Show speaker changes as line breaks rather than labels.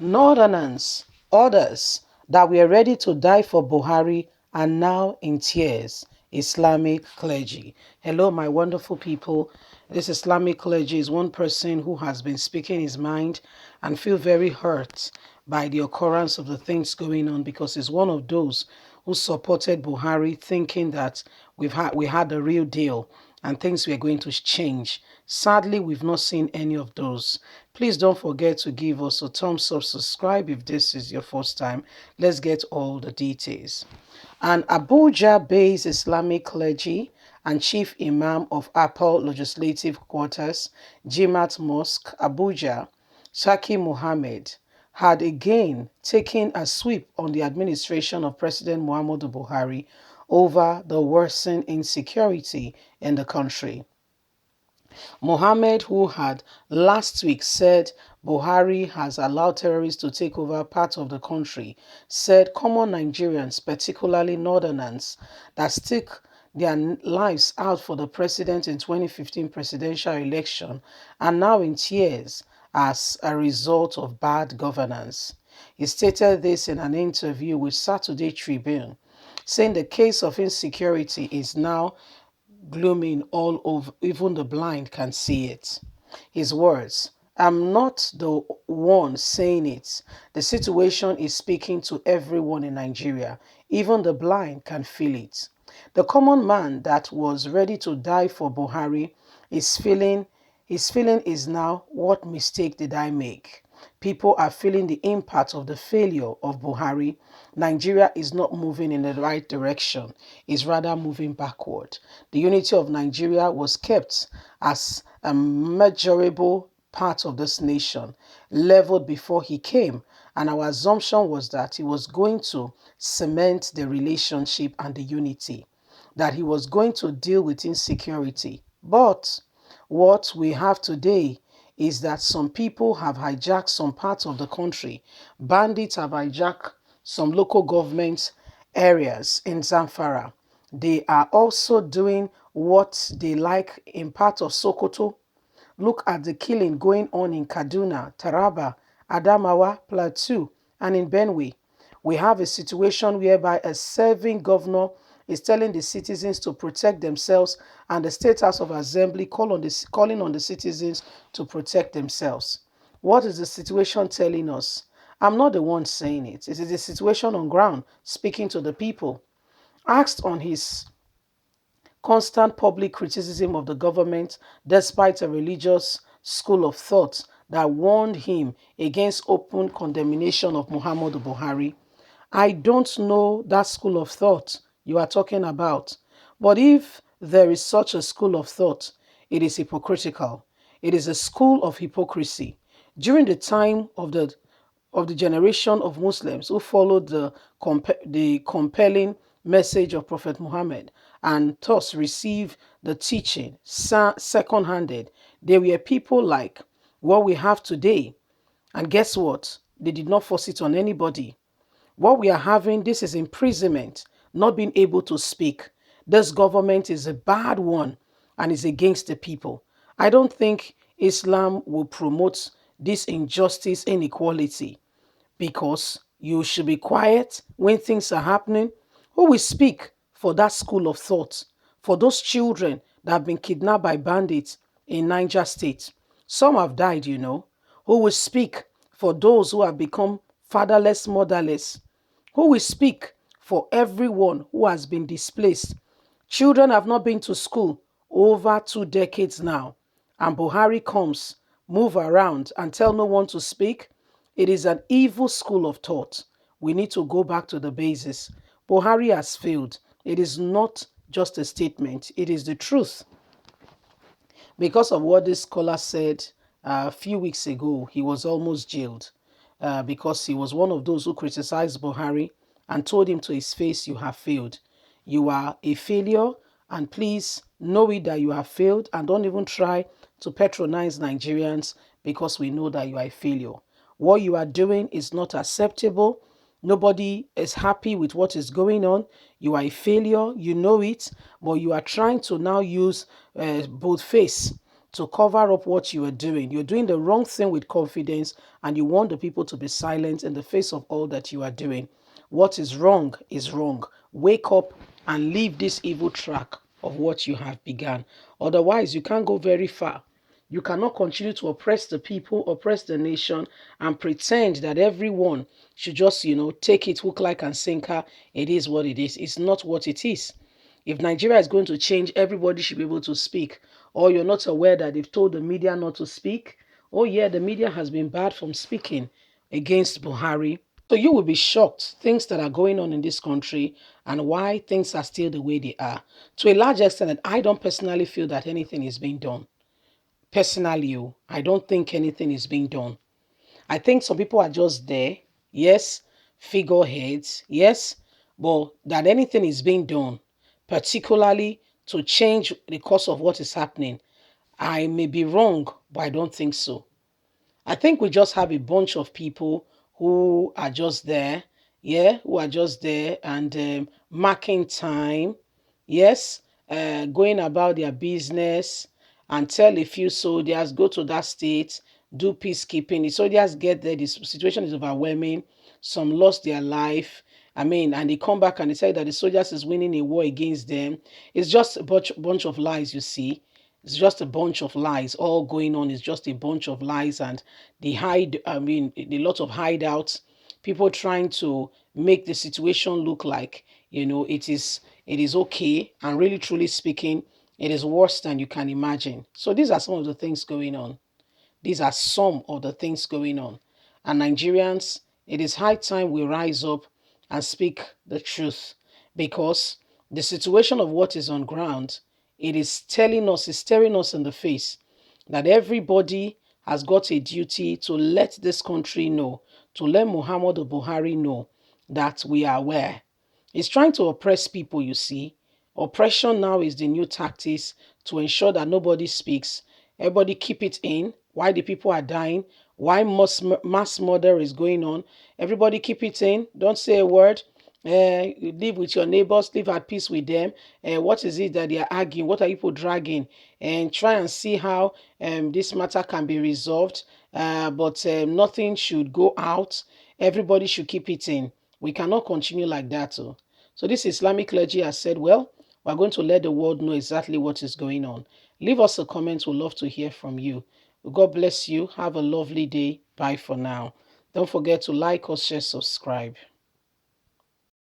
Northerners, others that were ready to die for Buhari are now in tears. Islamic clergy. Hello, my wonderful people. This Islamic clergy is one person who has been speaking his mind and feel very hurt by the occurrence of the things going on because he's one of those who supported Buhari thinking that we had the real deal and things were going to change. Sadly, we've not seen any of those. Please don't forget to give us a thumbs up, subscribe if this is your first time. Let's get all the details. An Abuja-based Islamic clergy and chief imam of Apple Legislative Quarters, Jimat Mosque, Abuja, Shaki Mohammed, had again taken a sweep on the administration of President Muhammadu Buhari over the worsening insecurity in the country. Mohammed, who had last week said Buhari has allowed terrorists to take over part of the country, said common Nigerians, particularly northerners, that stick their lives out for the president in 2015 presidential election are now in tears as a result of bad governance. He stated this in an interview with Saturday Tribune, saying the case of insecurity is now glooming all over, even the blind can see it. His words, I'm not the one saying it. The situation is speaking to everyone in Nigeria. Even the blind can feel it. The common man that was ready to die for Buhari his feeling is now, what mistake did I make? People are feeling the impact of the failure of Buhari. Nigeria is not moving in the right direction. It's rather moving backward. The unity of Nigeria was kept as a measurable part of this nation, leveled before he came. And our assumption was that he was going to cement the relationship and the unity, that he was going to deal with insecurity. But what we have today is that some people have hijacked some parts of the country. Bandits have hijacked some local government areas in Zamfara. They are also doing what they like in part of Sokoto. Look at the killing going on in Kaduna, Taraba, Adamawa, Plateau, and in Benue. We have a situation whereby a serving governor is telling the citizens to protect themselves, and the State House of Assembly calling on the citizens to protect themselves. What is the situation telling us? I'm not the one saying it. It is the situation on ground speaking to the people. Asked on his constant public criticism of the government despite a religious school of thought that warned him against open condemnation of Muhammadu Buhari. I don't know that school of thought you are talking about, but if there is such a school of thought, it is hypocritical. It is a school of hypocrisy. During the time of the generation of Muslims who followed the compelling message of Prophet Muhammad and thus received the teaching second-handed. They were people like what we have today. And guess what? They did not force it on anybody. What we are having, this is imprisonment, not being able to speak. This government is a bad one and is against the people. I don't think Islam will promote this injustice, inequality, because you should be quiet when things are happening. Who will speak for that school of thought, for those children that have been kidnapped by bandits in Niger State? Some have died, you know. Who will speak for those who have become fatherless, motherless? Who will speak for everyone who has been displaced? Children have not been to school over 2 decades now, and Buhari comes, move around and tell no one to speak. It is an evil school of thought. We need to go back to the basis. Buhari has failed. It is not just a statement. It is the truth. Because of what this scholar said a few weeks ago, he was almost jailed because he was one of those who criticized Buhari and told him to his face, you have failed. You are a failure, and please know it that you have failed, and don't even try to patronize Nigerians because we know that you are a failure. What you are doing is not acceptable. Nobody is happy with what is going on. You are a failure, you know it, but you are trying to now use both face to cover up what you are doing. You're doing the wrong thing with confidence, and you want the people to be silent in the face of all that you are doing. What is wrong is wrong. Wake up and leave this evil track of what you have begun. Otherwise, you can't go very far. You cannot continue to oppress the people, oppress the nation, and pretend that everyone should just, take it hook, like, and sinker. It is what it is. It's not what it is. If Nigeria is going to change, everybody should be able to speak. Or you're not aware that they've told the media not to speak. Oh, yeah, the media has been barred from speaking against Buhari. So you will be shocked, things that are going on in this country and why things are still the way they are. To a large extent, I don't personally feel that anything is being done. Personally, I don't think anything is being done. I think some people are just there, yes, figureheads, yes, but that anything is being done, particularly to change the course of what is happening. I may be wrong, but I don't think so. I think we just have a bunch of people who are just there, yeah, who are just there and marking time, yes, going about their business and tell a few soldiers, go to that state, do peacekeeping. The soldiers get there, the situation is overwhelming. Some lost their life. I mean, and they come back and they say that the soldiers is winning a war against them. It's just a bunch of lies, you see. It's just a bunch of lies. All going on is just a bunch of lies, and they hide. I mean, a lot of hideouts. People trying to make the situation look like it is okay, and really truly speaking, it is worse than you can imagine. So these are some of the things going on. These are some of the things going on. And Nigerians, it is high time we rise up and speak the truth, because the situation of what is on ground, it is telling us, it's staring us in the face that everybody has got a duty to let this country know, to let Muhammadu Buhari know that we are aware. He's trying to oppress people, you see. Oppression now is the new tactics to ensure that nobody speaks. Everybody keep it in. Why the people are dying? Why mass murder is going on? Everybody keep it in. Don't say a word. Live with your neighbors. Live at peace with them. What is it that they are arguing? What are people dragging? And try and see how this matter can be resolved. But nothing should go out. Everybody should keep it in. We cannot continue like that. So this Islamic clergy has said, well, we're going to let the world know exactly what is going on. Leave us a comment. We'd love to hear from you. God bless you. Have a lovely day. Bye for now. Don't forget to like or share, subscribe.